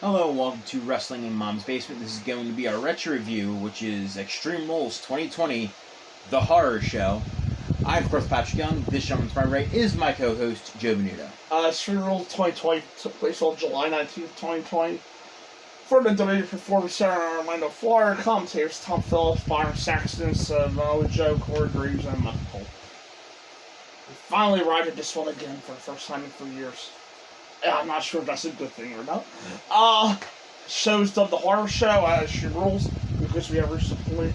Hello and welcome to Wrestling in Mom's Basement. This is going to be our retro review, which is Extreme Rules 2020, The Horror Show. I'm, of course, Patrick Young. This gentleman to my right is my co-host, Joe Venuto. Extreme Rules 2020 took place on July 19th, 2020. For the WWE Performance Center in Orlando, Florida, commentators Tom Phillips, Byron Saxton, Samoa Joe, Corey Graves, and Michael Cole. We finally arrived at this one again for the first time in 3 years. I'm not sure if that's a good thing or not. Show's dubbed The Horror Show at Extreme Rules because we have reached the point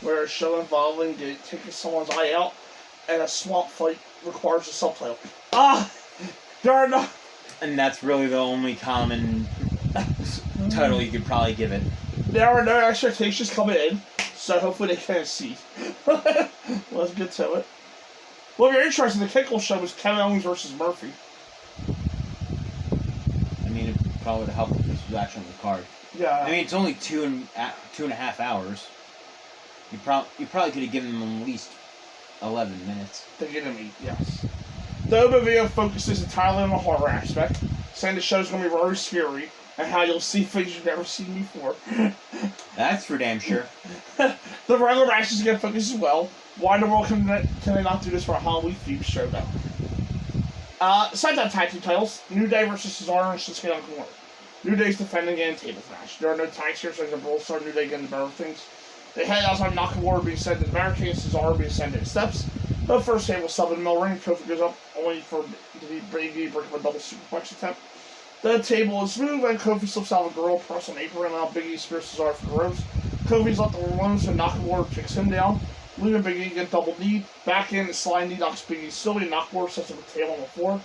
where a show involving taking someone's eye out and a swamp fight requires a subtitle. There are no... And that's really the only common title you could probably give it. There are no expectations coming in, so hopefully they can see. Let's get to it. Well, if you're interested, the kickoff show was Kevin Owens versus Murphy. I mean, it probably would help if this was actually on the card. Yeah. I mean, it's only two and a half hours. You probably could have given them at least 11 minutes. They're gonna meet, yes. The open video focuses entirely on the horror aspect, saying the show's gonna be very scary, and how you'll see things you've never seen before. That's for damn sure. The regular matches get focused as well. Why in the world can they not do this for a Halloween-themed show, though? SmackDown Tag Team titles, New Day versus Cesaro and Shinsuke Nakamura. New Day's defending again tables match. There are no tags here, so the Brawl Star New Day getting the better of things. They head outside Nakamura being sent to the barricade and Cesaro being sent to the steps. The first table sub in the middle ring. Kofi goes up only for the break up a double superplex attempt. The table is smooth and Kofi slips out of a girl press on apron and now Big E spears Cesaro for the ropes. Kofi's left alone, so Nakamura kicks him down. Leaving Big E get double knee. Back in, slide knee knocks Big E silly. Nakamura sets up a table on the floor.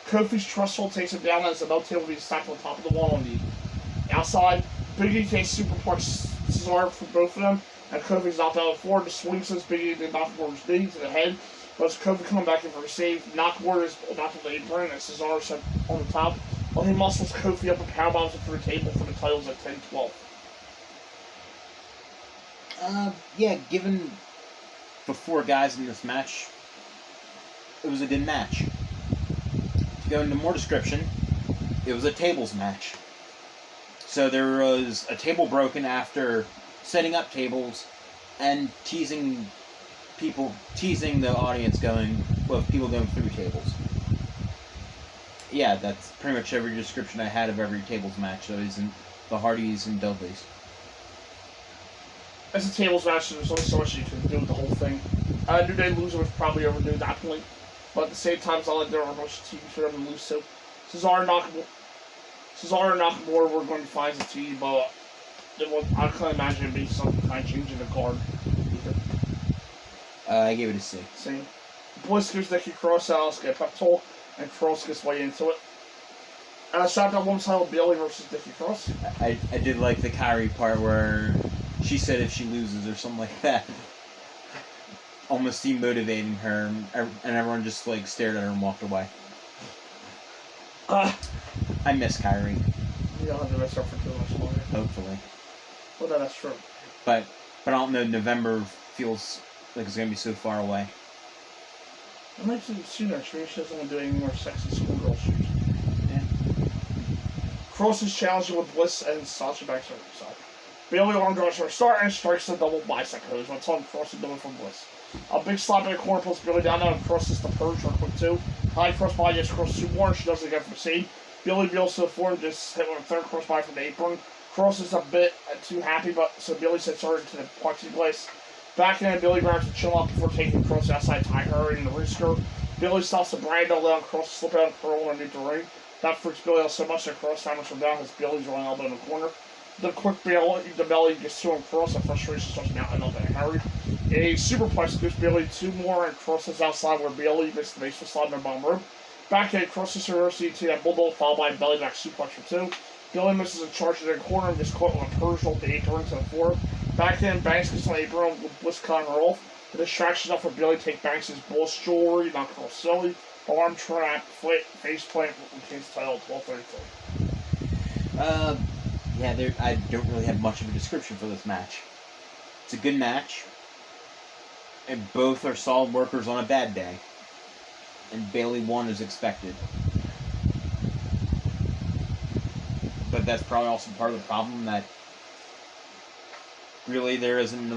Kofi's trust hold takes him down as the belt table being stacked on top of the wall on the outside. Big E takes superplex Cesaro for both of them, and Kofi's knocked out of the floor. The swing sends Big E to Nakamura's knee to the head. But as Kofi coming back in for a save, Nakamura is pulled out to the apron and Cesaro set on the top. While he muscles Kofi up and powerbombs him through the table for the titles at 10-12. Yeah, given the four guys in this match, it was a good match. To go into more description, it was a tables match. So there was a table broken after setting up tables and teasing the audience people going through tables. Yeah, that's pretty much every description I had of every tables match that isn't the Hardys and Dudleys. As a tables match, there's only so much you can do with the whole thing. New Day losing was probably overdue at that point, but at the same time, it's not like there were much teams for them to lose to. Cesaro and Nakamura were going to find the team, but I couldn't imagine it being some kind of change in the card either. I gave it a C. Same. Bliss gives Nikki Cross out, get pep talk, and Cross gets way into it. SmackDown Women's title, Bayley versus Nikki Cross. I did like the Kyrie part where she said if she loses or something like that. Almost demotivating her, and everyone just stared at her and walked away. I miss Kyrie. You don't have to miss her for too much longer. Hopefully. Well, that's true. But I don't know, November feels like it's going to be so far away. It might be sooner. She doesn't want to do any more sexy schoolgirl shoes. Yeah. Cross is challenging with Bliss and Sasha Banks on her side. Bayley arm draws her start and strikes the double bicep hose when telling Cross to do it from Bliss. A big slap in the corner pulls Bayley down and crosses the purge real quick too. High cross body gets Cross 2 more and she doesn't get for the save. Bayley to the floor and just hit with a third cross body from the apron. Cross is a bit too happy, but so Bayley sets her into the plexiglass. Back in, Bayley grabs the chin up before taking Cross outside, tying her in the ring skirt. Bayley stops the brand, allowing Cross to slip out and curl underneath the ring. That freaks Bayley out so much that Cross hammers her down as Bayley's rolling elbow in the corner. The quick belly gets to him Cross and frustration starts mounting up in a hurry. A superplex gives Bayley 2 more and crosses outside where Bayley missed the basement slide in the bottom rope. Back in, crosses her to that bulldog followed by a belly back suplex for 2. Bayley misses a charge to the corner and gets caught with a Persian the apron to the floor. Back in, Banks gets on the apron with Bliss cutting her off. The distraction enough for Bayley to take Banks' Bulls jewelry, not called silly. Arm trap, face plant, retains the title at 12:33. Yeah, I don't really have much of a description for this match. It's a good match. And both are solid workers on a bad day. And Bayley won as expected. but that's probably also part of the problem that really there isn't a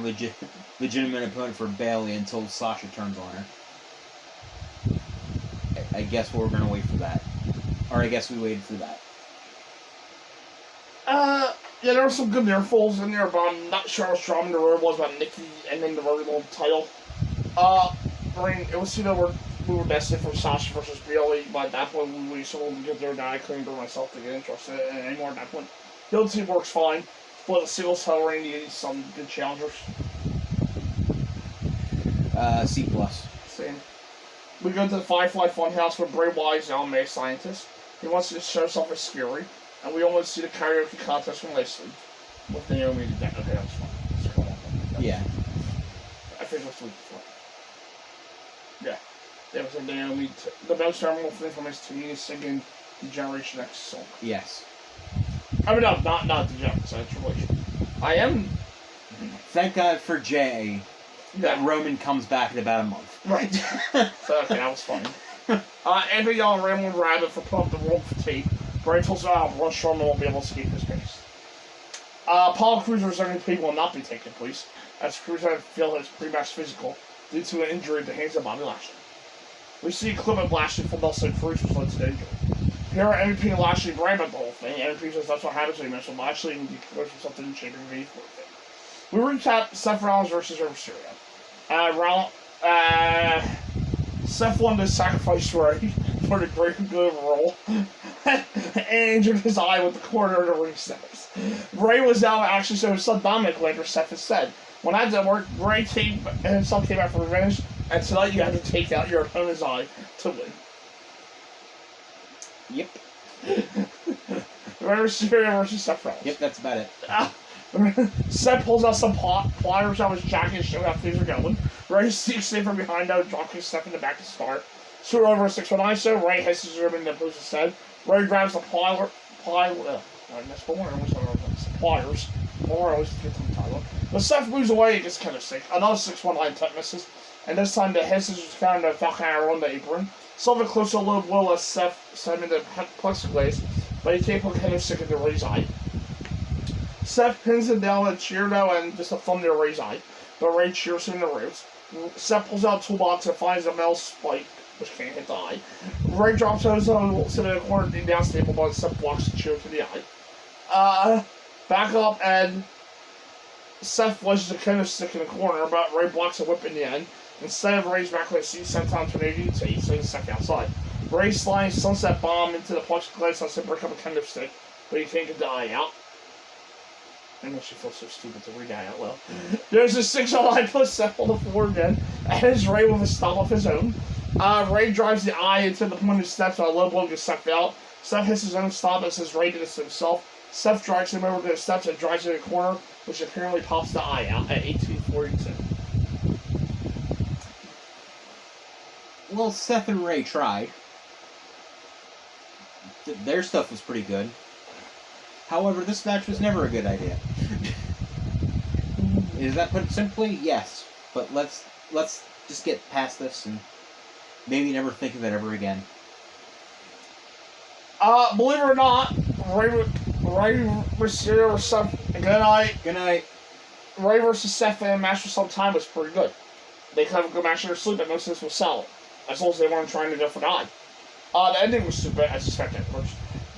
legitimate opponent for Bayley until Sasha turns on her. I guess we're gonna wait for that. Or I guess we waited for that. Yeah, there were some good near falls in there, but I'm not sure how strong the word was about Nikki ending the very long title. It was either we were destined for Sasha versus Bayley, but at that point we sold because they were down. I couldn't bring myself to get interested in it anymore at that point. The other team works fine, but the singles title reign needs some good challengers. C+. Same. We go to the Firefly Funhouse where Bray Wyatt is now a mad scientist. He wants to show himself as scary, and we almost see the karaoke contest from last week with Naomi and Deck. Okay, that's fine. Let's go on. Yeah. I think that's the week before. Yeah. There was a Naomi. The most memorable thing from his team is singing the Generation X song. Yes. I mean, no, not the Generation X, relation. I am. Thank God for Jay that Roman comes back in about a month. Right. So, okay, that was fun. Anthony Young and Raymond Rabbit for putting up the world for tape. Bray tells how Braun Strowman won't be able to escape his case. Paul Cruiser's MVP will not be taking place, as Cruiser failed his pre-match physical due to an injury at the hands of Bobby Lashley. We see a clip of Lashley from Nelson Cruz was led to the injury. Here are MVP and Lashley brag about the whole thing. MVP says that's what happens when you mention Lashley and you declares for something in Champion V for it. We recap Seth Rollins versus Rey Mysterio. Seth wanted to sacrifice Rey for the great good role and injured his eye with the corner of the ring steps. Rey was now actually so his son Dominic later Seth has said. When that didn't work, Rey himself came out for revenge, and tonight you have to take out your opponent's eye to win. Yep. Rey Mysterio versus Seth Rollins. Yep, that's about it. Seth pulls out some pliers out of his jacket and shows how things are going. Rey sneaks in from behind out, dropping Seth in the back to start. Screw over a 619 show. Rey hisses him in the opposite's head. Rey grabs the pliers. More, I always get them title. But Seth moves away and gets kind of sick. Another 619 tech misses. And this time the hisses is found in the Falcon Arrow on the apron. Something close to a low blow as Seth sent him into plexiglass, but he can't put kind of sick into Rey's eye. Seth pins him down with a cheer though and just a thumbnail Rey's eye, but Rey cheers him in the ribs. Seth pulls out a toolbox and finds a metal spike, which can't hit the eye. Rey drops his own sitting in a corner being down stable, but Seth blocks the cheer to the eye. Back up and Seth flushes a kind of stick in the corner, but Rey blocks a whip in the end. Instead of Rey's back like C sent on to an ADT, so he's Seth outside. Rey slides Sunset Bomb into the plexiglass and break up a kind of stick, but he can't get the eye out. I know she feels so stupid to read that out loud. There's a 609 plus Seth on the floor again, and it's Rey with a stomp of his own. Rey drives the eye into the point of steps, and a low blow gets Seth out. Seth hits his own stomp and says Rey did this to himself. Seth drags him over to the steps and drives in the corner, which apparently pops the eye out at 1842. Well, Seth and Rey tried. Their stuff was pretty good. However, this match was never a good idea. Is that put simply? Yes. But let's just get past this and maybe never think of it ever again. Believe it or not, Rey Mysterio versus Seth. Good night. Good night. Rey versus Seth in a match for some time was pretty good. They could have a good match in their sleep, and most of this was solid. As long as they weren't trying to go for the eye. The ending was stupid, I suspect at first.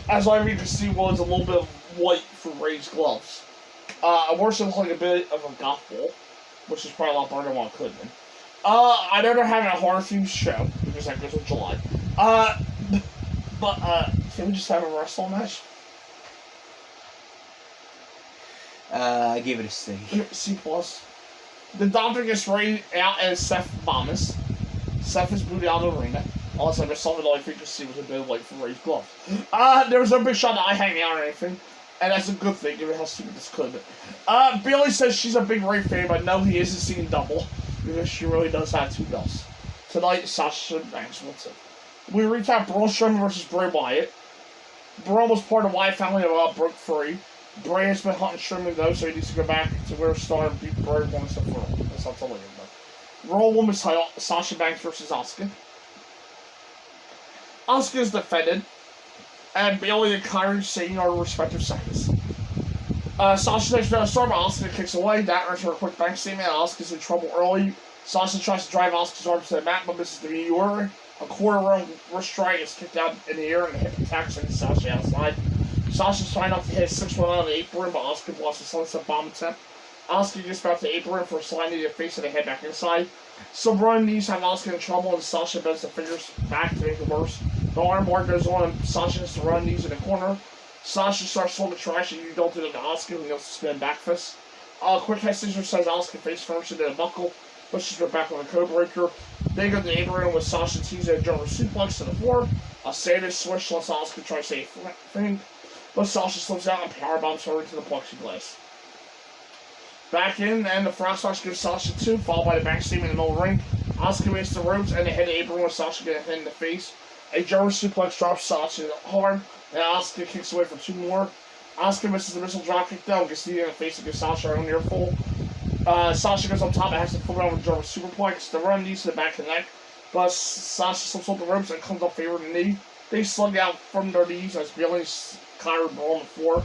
As all you can see was a little bit of white for Rey's gloves. Worse, it looked like a bit of a golf ball, which is probably a lot better than what it could have been. I know they're having a horror-themed show, because that goes with July. But can we just have a wrestling match? I gave it a C. C+. The Doctor gets Rey out and Seth vomits. Seth is booted out of the arena. Unless I missed something all I think you see was a bit of white from Rey's glove. There was no big shot of eye hanging out or anything. And that's a good thing, given how stupid this could have been. Bayley says she's a big Rey fan, but no, he isn't seeing double. Because she really does have 2 belts. Tonight, Sasha Banks will too. We recap Braun Strowman versus Bray Wyatt. Braun was part of the Wyatt family that broke free. Bray has been hunting Strowman though, so he needs to go back to where Star and beat Bray once and for all. That's not telling you. Raw Women's title, Sasha Banks versus Asuka. Asuka's defended. and Bailey and Kyrie Sane are respective seconds. Sasha takes another storm, Asuka kicks away. That earns her a quick bank statement. Asuka's in trouble early. Sasha tries to drive Asuka's arms to the mat, but misses the meteor. A quarter round wrist strike is kicked out in the air, and the hip attack sends Sasha outside. Sasha's trying not to hit 6-1 on the apron, but Asuka blocks a sunset bomb attempt. Asuka gets back to the apron for a slide to the face and a head back inside. Some running knees have Asuka in trouble, and Sasha bends the fingers back to make it worse. The armbar goes on, and Sasha hits the running knees in the corner. Sasha starts throwing the trash, and you don't do it to Asuka, who knows to spin back fist. Quick head scissors sends Asuka face first into the buckle, pushes her back on the code breaker. They go to the apron with Sasha teasing a German suplex to the floor. A Sanders switch lets Asuka try to say thing, but Sasha slips out and powerbombs her into the plexiglass. Back in, and the Frostbox gives Sasha 2, followed by the back statement in the middle of the ring. Asuka makes the ropes, and they hit the apron with Sasha getting hit in the face. A German suplex drops Sasha hard, and Asuka kicks away for 2 more. Asuka misses the missile dropkick though, and gets knee in the face against Sasha on near full. Sasha goes on top and has to flip around with German superplex. The run knees to the back of the neck, but Sasha slips off the ropes and comes up favored the knee. They slug out from their knees as Bailey and Kyrie brawl on the floor.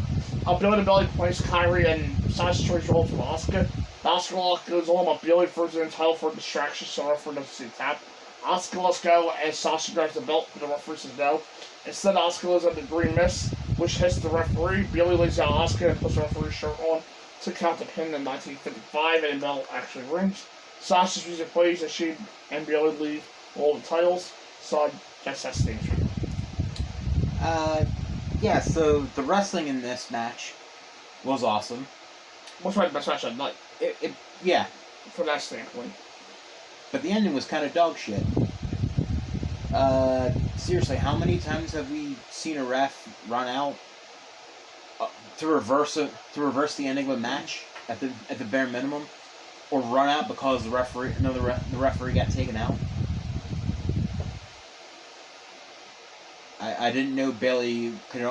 Bailey to belly plays Kyrie, and Sasha tries to roll from Asuka. The Asuka lock goes on, but Bailey throws it in title for a distraction, so the referee doesn't see the tap. Asuka lets go, and Sasha grabs the belt, but the referee says no. Instead, Asuka lays out the green mist, which hits the referee. Bailey lays out Asuka and puts the referee's shirt on to count the pin in 1955, and the bell actually rings. Sasha's music plays as she and Bailey leave all the titles, so I guess that's the intro. Yeah, so the wrestling in this match was awesome. What's my best match of the night? Yeah. From that standpoint. But the ending was kind of dog shit. Seriously, how many times have we seen a ref run out to reverse the ending of a match at the bare minimum, or run out because the referee got taken out? I didn't know Bailey could.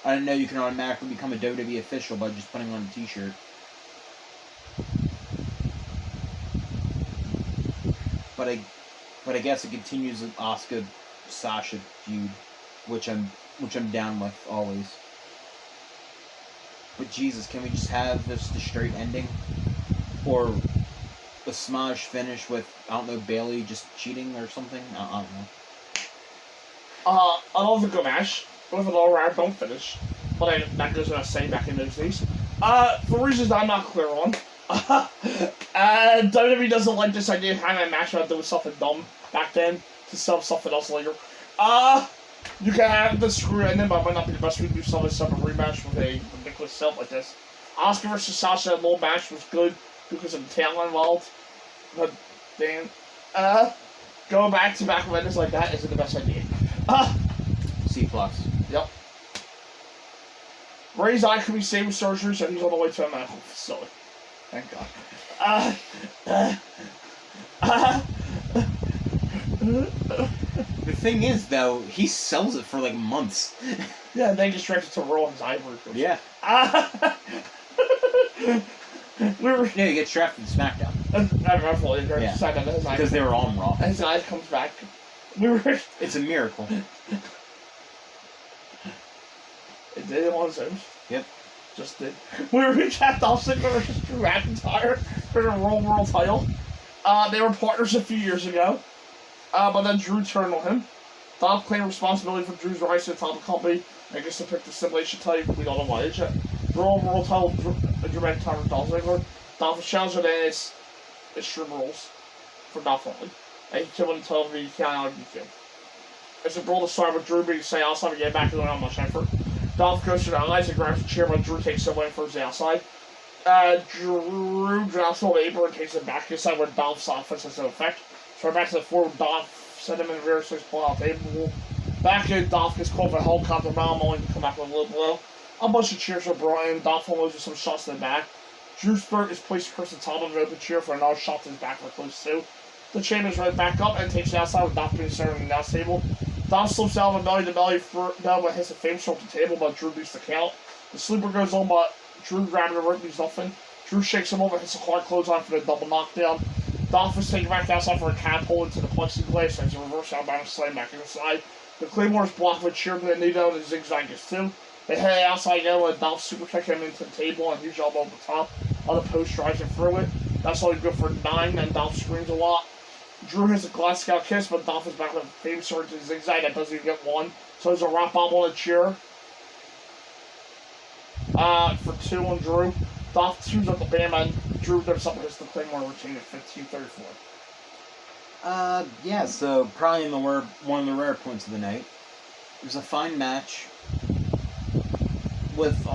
I didn't know you can automatically become a WWE official by just putting on a T-shirt. But I guess it continues with Asuka Sasha feud, which I'm down with always. But Jesus, can we just have this the straight ending, or a smash finish with, I don't know, Bailey just cheating or something? I don't know. I love a good match with an all-round don't finish, but that goes without saying back in those days. For reasons I'm not clear on, WWE doesn't like this idea of having a match without doing something dumb back then to sell something else later. You can have the screw ending, but it might not be the best way to do something separate rematch with a ridiculous setup like this. Asuka versus Sasha, that little match was good because of the talent involved, but damn, going back to back winners like that isn't the best idea. C+. Yep. Ray's eye could be saved with surgery, so he's on the way to a medical facility. Thank God. The thing is, though, he sells it for like months. Yeah, and then he just directed to roll his Ivory Coast. Yeah. Yeah, he gets drafted to SmackDown. Because they were on Raw. And his eye comes back. It's a miracle. It did it on his own. Yep. Just did. We recapped Dolph Ziggler versus Drew McIntyre for the World title. They were partners a few years ago. But then Drew turned on him. Dolph claimed responsibility for Drew's rise to the top of the company. I guess to pick the simulation type. We don't know why it is yet. The World title, Drew McIntyre and Dolph Ziggler. Dolph was challenged, and it's Extreme Rules for Dolph only. And he killed until the count out of DQ. It's a brawl to start with Drew being say outside and get back to not much effort. Dolph goes to the eyes and grabs the chair, but Drew takes it away from the outside. Drew drops on the apron and takes it back inside where Dolph's offense has no effect. So we're back to the floor with Dolph, send him in the rear, so he's pulling out the table. Back in, Dolph gets called for a helicopter bomb, only to come back with a little blow. A bunch of cheers are brought in. Dolph unloads with some shots in the back. Drew's throat is placed across the top of an open chair for another shot to his back for close too. The Chamber's right back up and takes it outside with Dolph being started on the announce table. Dolph slips out of a belly-to-belly but hits a famous off the table, but Drew beats the count. The sleeper goes on, but Drew grabbing the rope leaves nothing. Drew shakes him over, hits a hard clothesline for the double knockdown. Dolph is taken back outside for a catapult into the plexiglass as a reverse outbound slam back inside. The Claymore's blocked with cheer, but they need out and zigzag is too. They head outside now and Dolph super kick him into the table and huge elbow over the top. On the post drives him through it. That's only good for 9, and Dolph screams a lot. Drew hits a Glasgow kiss, but Dolph is back with a famous sword to zigzag that doesn't even get one. So there's a rock bomb on the cheer. For 2 on Drew. Dolph 2's up the Bam, and Drew does up against the Claymore routine at 15:34. Yeah, so probably one of the rare points of the night. It was a fine match with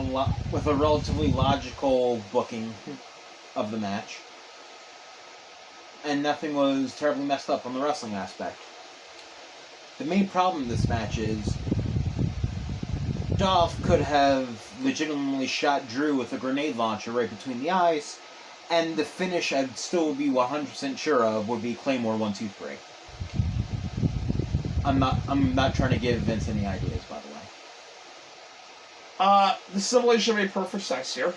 a relatively logical booking of the match, and nothing was terribly messed up on the wrestling aspect. The main problem in this match is Dolph could have legitimately shot Drew with a grenade launcher right between the eyes, and the finish I'd still be 100% sure of would be Claymore 1, 2, 3. I'm not trying to give Vince any ideas, by the way. The simulation made perfect sense here.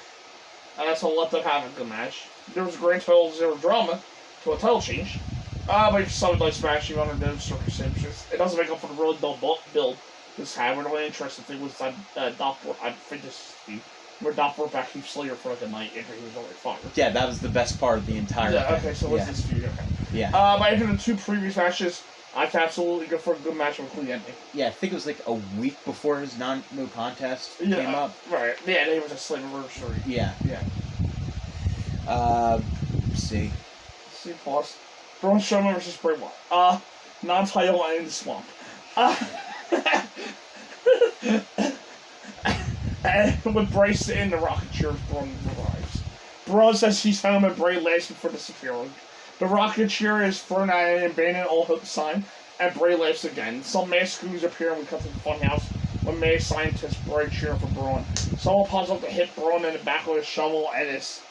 And that's what let them have a good match. There was a grand total of 0 drama to a title change. But if someone likes smashing under those circumstances, it doesn't make up for the really dull build this had. Where the only interesting thing was that I think this is where Dolph brought back Heath Slater for like a night after he was already fired. Yeah, that was the best part of the entire thing. Okay, so what's this feud? Okay. Yeah. But after the 2 previous matches, I can absolutely go for a good match with a clean ending. Yeah, I think it was like a week before his no contest came up. Right. Yeah, it was a slight anniversary. Yeah. Yeah. See. Pause. Braun Strowman versus Bray Wyatt. Non-title in the swamp. And with Bray sitting in the rocket chair, Braun arrives. Braun says he's home and Bray laughs before disappearing. The rocket chair is thrown at him and abandoning all hope sign, and Bray laughs again. Some masked screws appear and we cut to the funhouse when mad scientists Bray cheering for Braun. Someone pops up to hit Braun in the back with a shovel, and it's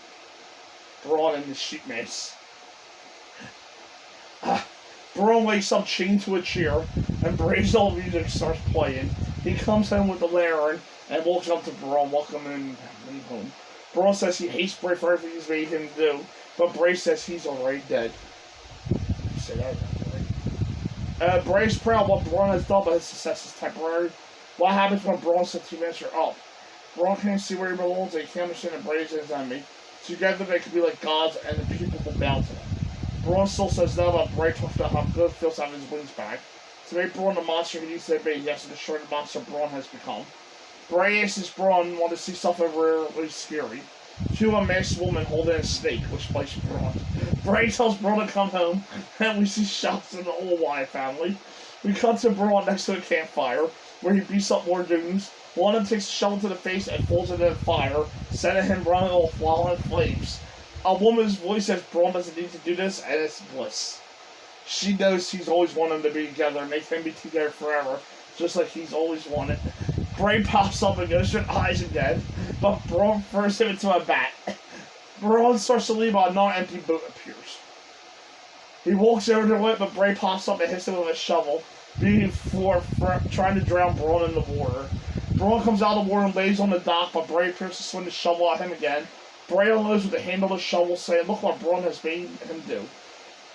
Braun in the sheet mask. Braun wakes up chained to a chair, and Bray's old music starts playing. He comes home with the lantern and walks up to Braun, welcoming him home. Braun says he hates Bray for everything he's made him do, but Bray says he's already dead. You say that right? Bray's proud of what Braun has done, but his success is temporary. What happens when Braun says 2 minutes are up? Braun can't see where he belongs, and he can't understand that Bray is his enemy. Together they could be like gods, and the people will bow to them. Braun still says no, but Bray talks about how good it feels to have his wings back. To make Braun the monster he needs to be, he has to destroy the monster Braun has become. Bray asks Braun want to see something really scary. 2 unmasked women holding a snake, which bites Braun. Bray tells Braun to come home, and we see shots of the whole Wyatt family. We cut to Braun next to a campfire, where he beats up more dudes. One of them takes a shovel to the face and falls into the fire, sending him running off while in flames. A woman's voice says Braun doesn't need to do this, and it's Bliss. She knows he's always wanted them to be together, and they can be together forever, just like he's always wanted. Bray pops up and goes for eyes again, but Braun throws him into a bat. Braun starts to leave, but a non-empty boat appears. He walks over to it, but Bray pops up and hits him with a shovel, being for trying to drown Braun in the water. Braun comes out of the water and lays on the dock, but Bray appears to swing the shovel at him again. Bray unloads with the handle of the shovel, saying, "Look what Braun has made him do."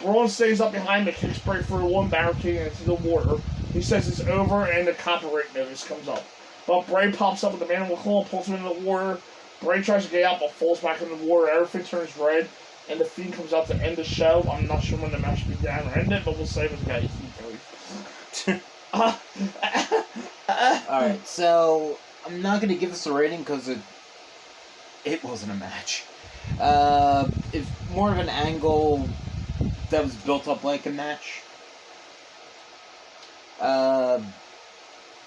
Braun stays up behind the kick Bray through one barricade into the water. He says it's over, and the copyright notice comes up. But Bray pops up with the man with the claw and pulls him into the water. Bray tries to get out, but falls back in the water. Everything turns red, and the Fiend comes out to end the show. I'm not sure when the match began or ended, but we'll say it was about 18:30. Alright, so I'm not going to give this a rating because it wasn't a match. It's more of an angle that was built up like a match.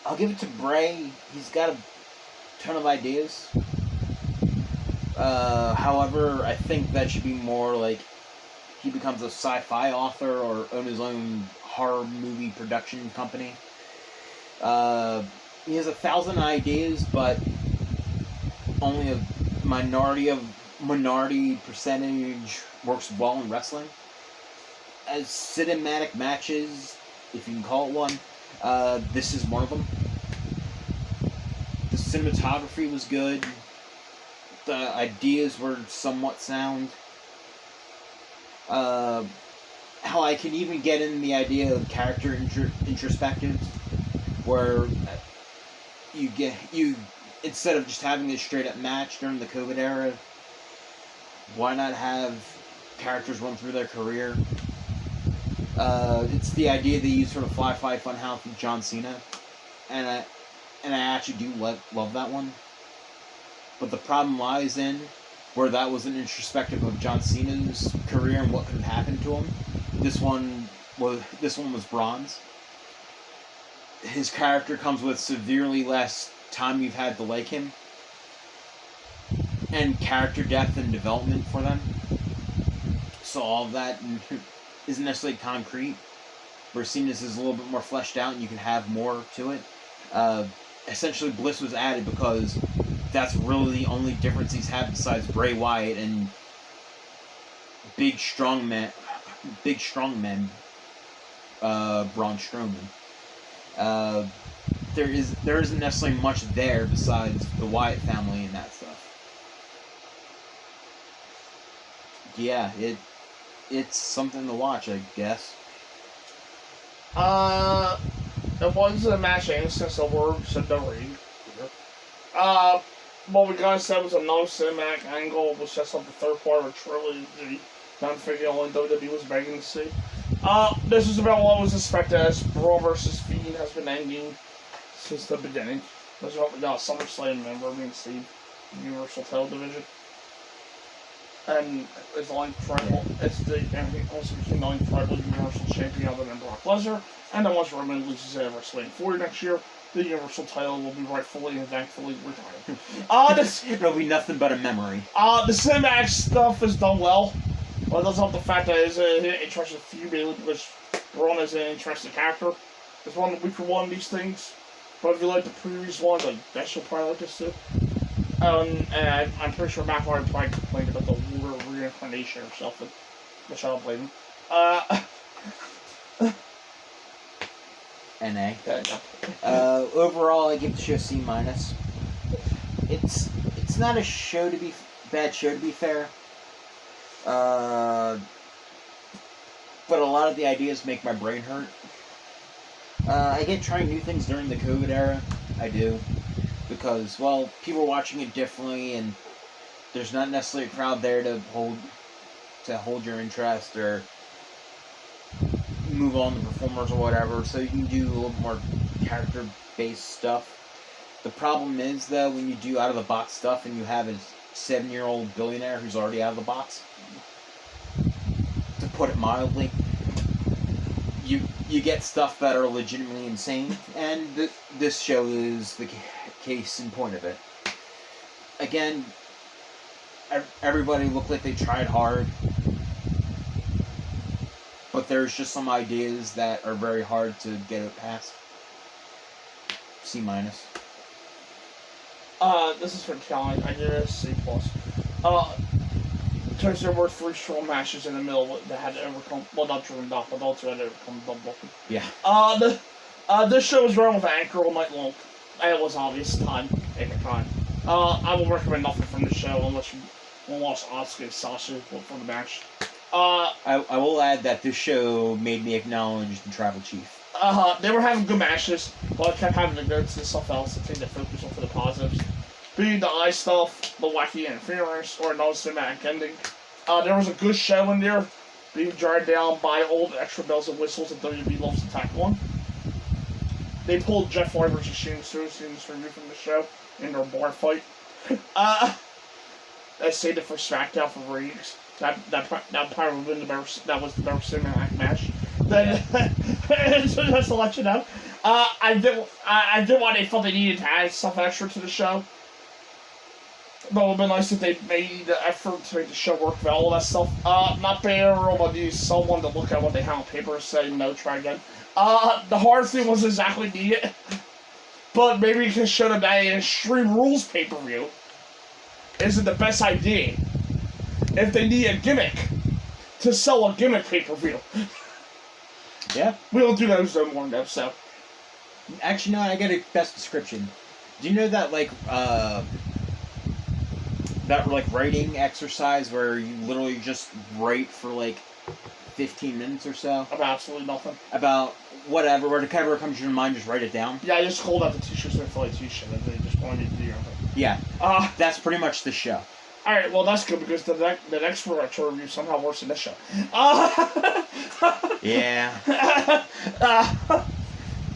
I'll give it to Bray. He's got a ton of ideas. However, I think that should be more like he becomes a sci-fi author or own his own horror movie production company. He has 1,000 ideas, but only a minority percentage works well in wrestling. As cinematic matches, if you can call it one, this is one of them. The cinematography was good. The ideas were somewhat sound. How I can even get in the idea of character introspectives. where you instead of just having a straight up match during the COVID era, why not have characters run through their career? It's the idea they use for the Fly Funhouse with John Cena, and I actually do love that one. But the problem lies in where that was an introspective of John Cena's career and what could have happened to him. This one was bronze. His character comes with severely less time you've had to like him, and character depth and development for them. So all of that isn't necessarily concrete. Where Cena's is a little bit more fleshed out, and you can have more to it. Essentially, Bliss was added because that's really the only difference he's had besides Bray Wyatt and big strong men, Braun Strowman. There isn't necessarily much there besides the Wyatt family and that stuff. Yeah, it's something to watch, I guess. It was a match instance of words in the ring. What we got said was another cinematic angle, was just on the third part of a trilogy. Not figuring only WWE was begging to see. This is about what was expected as Braun vs. Fiend has been ending since the beginning. This is what we got SummerSlam member being Steve, Universal Title Division. And it's only tribal. It's the also became the only tribal Universal Champion other than Brock Lesnar. And then once Roman loses at WrestleMania 40 next year, the Universal title will be rightfully and thankfully retired. It'll be nothing but a memory. The cinematic stuff is done well. Well, it doesn't help the fact that it's an interesting feud, which Braun is an interesting character. It's one of the weaker one of these things. But if you like the previous ones, I guess you'll probably like this too. And I'm pretty sure Matt Hardy probably complained about the water reincarnation or something, which I don't blame him. NA. Yeah. Overall, I give the show C-. It's not a show to be bad show to be fair. But a lot of the ideas make my brain hurt. I get trying new things during the COVID era. I do. Because, well, people are watching it differently, and there's not necessarily a crowd there to hold your interest or move on the performers or whatever, so you can do a little more character-based stuff. The problem is, though, when you do out-of-the-box stuff and you have a 7-year-old billionaire who's already out of the box, to put it mildly, you get stuff that are legitimately insane, and this show is the case in point of it. Again, everybody looked like they tried hard, but there's just some ideas that are very hard to get it past. C-. This is for talent. I did a C+. Turns there were 3 strong matches in the middle that had to overcome, well, not Drew Doc, but also had to overcome double booking. Yeah. This show was run with Anchor all night long. And it was obvious time. I will recommend nothing from the show unless you want to watch Asuka and Sasha for the match. I will add that this show made me acknowledge the Tribal Chief. They were having good matches, but I kept having to go to stuff else to take the focus off of the positives. Being the eye stuff, the wacky interference, or another cinematic ending. There was a good show in there, being jarred down by old extra bells and whistles that WWE loves to tack on. They pulled Jeff Hardy versus Sheamus removed from the show in their bar fight. I saved it for SmackDown for ratings. That probably would have been that was the better cinematic match. Then, just to let you know, I did what they felt they needed to add stuff extra to the show. But it would have been nice if they made the effort to make the show work well, all that stuff. Not fair, but need someone to look at what they have on paper and say, no, try again. The hard thing was exactly needed. But maybe you can show them that an Extreme Rules pay-per-view isn't the best idea if they need a gimmick to sell a gimmick pay-per-view. Yeah. We don't do those no more now, so. Actually, no, I get a best description. Do you know that, writing exercise where you literally just write for, 15 minutes or so? About absolutely nothing. About whatever comes to your mind, just write it down. Yeah, I just called out the t-shirts and affiliate shit, and they just wanted me to do your thing. Yeah. Uh, That's pretty much the show. Alright, well that's good, because the next retro review somehow worse than this show. Yeah.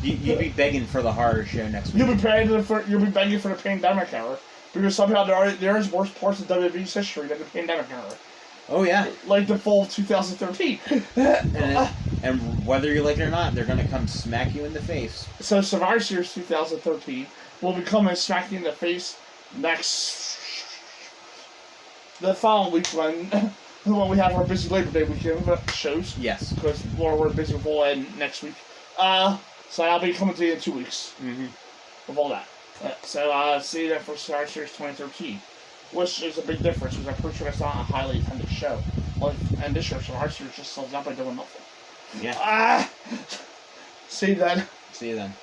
You'd be begging for the horror show next week. You'll be begging for the pandemic era, because somehow there is worse parts of WWE's history than the pandemic era. Oh yeah. Like the fall of 2013. And whether you like it or not, they're gonna come smack you in the face. So Survivor Series 2013 will be coming smack you in the face the following week when we have our busy Labor Day weekend shows. Yes. Because we're busy with all that next week. So I'll be coming to you in 2 weeks. Mm-hmm. With all that. So see you then for Survivor Series 2013. Which is a big difference, because I'm pretty sure it's not a highly attended show. And this year, Survivor Series just sells out by doing nothing. Yeah. See you then. See you then.